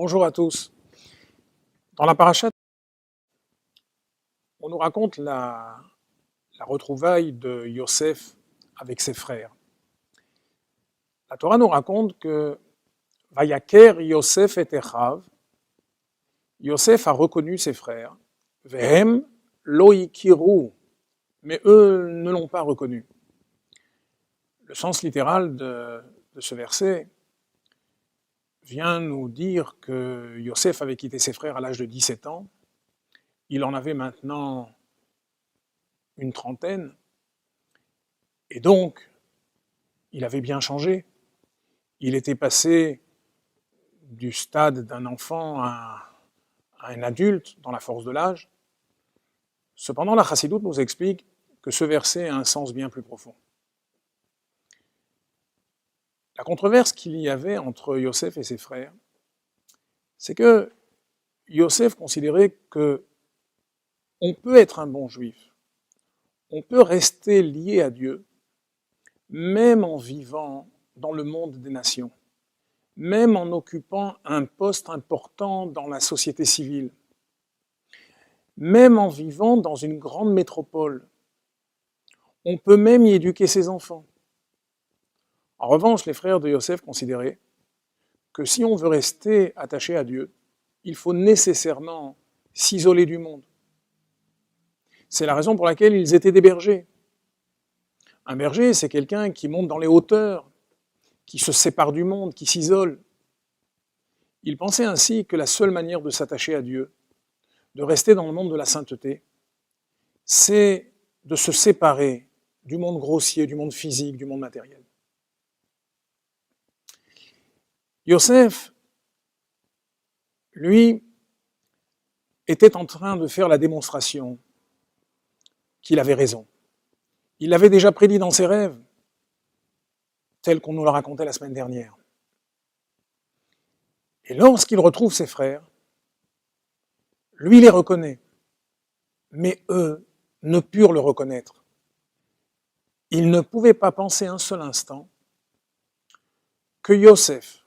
Bonjour à tous. Dans la parachate, on nous raconte la retrouvaille de Yosef avec ses frères. La Torah nous raconte que Vayaker Yosef et Echav, Yosef a reconnu ses frères, Vehem lo ikiru, mais eux ne l'ont pas reconnu. Le sens littéral de ce verset vient nous dire que Yosef avait quitté ses frères à l'âge de 17 ans. Il en avait maintenant une trentaine, et donc il avait bien changé. Il était passé du stade d'un enfant à un adulte dans la force de l'âge. Cependant, la Chassidoute nous explique que ce verset a un sens bien plus profond. La controverse qu'il y avait entre Yosef et ses frères, c'est que Yosef considérait que on peut être un bon juif, on peut rester lié à Dieu, même en vivant dans le monde des nations, même en occupant un poste important dans la société civile, même en vivant dans une grande métropole. On peut même y éduquer ses enfants. En revanche, les frères de Yosef considéraient que si on veut rester attaché à Dieu, il faut nécessairement s'isoler du monde. C'est la raison pour laquelle ils étaient des bergers. Un berger, c'est quelqu'un qui monte dans les hauteurs, qui se sépare du monde, qui s'isole. Ils pensaient ainsi que la seule manière de s'attacher à Dieu, de rester dans le monde de la sainteté, c'est de se séparer du monde grossier, du monde physique, du monde matériel. Yosef, lui, était en train de faire la démonstration qu'il avait raison. Il l'avait déjà prédit dans ses rêves, tel qu'on nous l'a raconté la semaine dernière. Et lorsqu'il retrouve ses frères, lui les reconnaît, mais eux ne purent le reconnaître. Ils ne pouvaient pas penser un seul instant que Yosef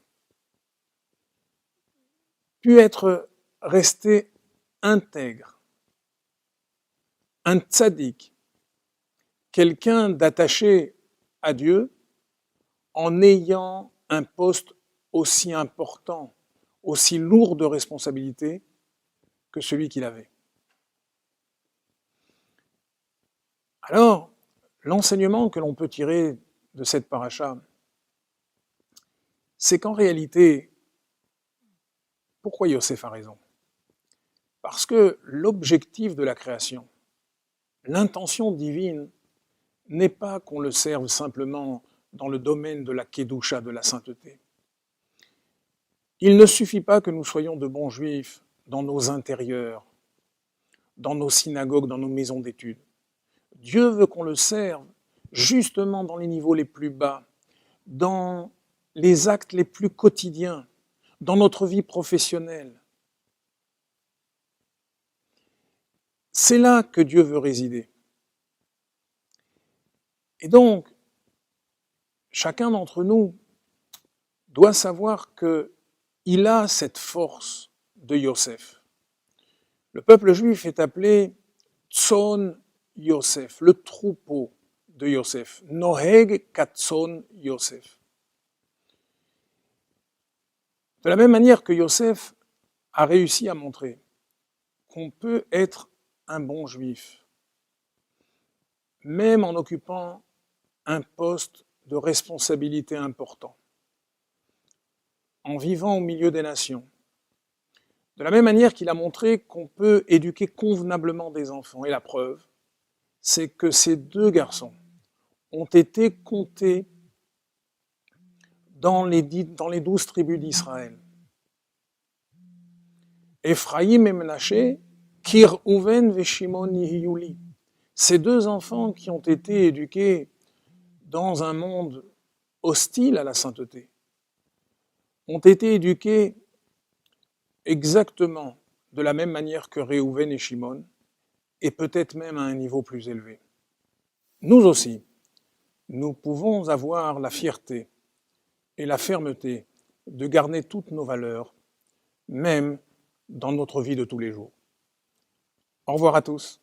put être resté intègre, un tzaddik, quelqu'un d'attaché à Dieu, en ayant un poste aussi important, aussi lourd de responsabilité que celui qu'il avait. Alors, l'enseignement que l'on peut tirer de cette paracha, c'est qu'en réalité, pourquoi Yosef a raison? Parce que l'objectif de la création, l'intention divine, n'est pas qu'on le serve simplement dans le domaine de la kedusha, de la sainteté. Il ne suffit pas que nous soyons de bons juifs dans nos intérieurs, dans nos synagogues, dans nos maisons d'études. Dieu veut qu'on le serve justement dans les niveaux les plus bas, dans les actes les plus quotidiens, dans notre vie professionnelle. C'est là que Dieu veut résider. Et donc, chacun d'entre nous doit savoir qu'il a cette force de Yosef. Le peuple juif est appelé Tzon Yosef, le troupeau de Yosef. Noheg Katzon Yosef. De la même manière que Yosef a réussi à montrer qu'on peut être un bon juif, même en occupant un poste de responsabilité important, en vivant au milieu des nations. De la même manière qu'il a montré qu'on peut éduquer convenablement des enfants. Et la preuve, c'est que ces deux garçons ont été comptés dans les 12 tribus d'Israël. Ephraïm et Menaché, Kir-Uven ve Shimon Yihiyuli. Ces deux enfants qui ont été éduqués dans un monde hostile à la sainteté, ont été éduqués exactement de la même manière que Réhouven et Shimon, et peut-être même à un niveau plus élevé. Nous aussi, nous pouvons avoir la fierté et la fermeté de garder toutes nos valeurs, même dans notre vie de tous les jours. Au revoir à tous.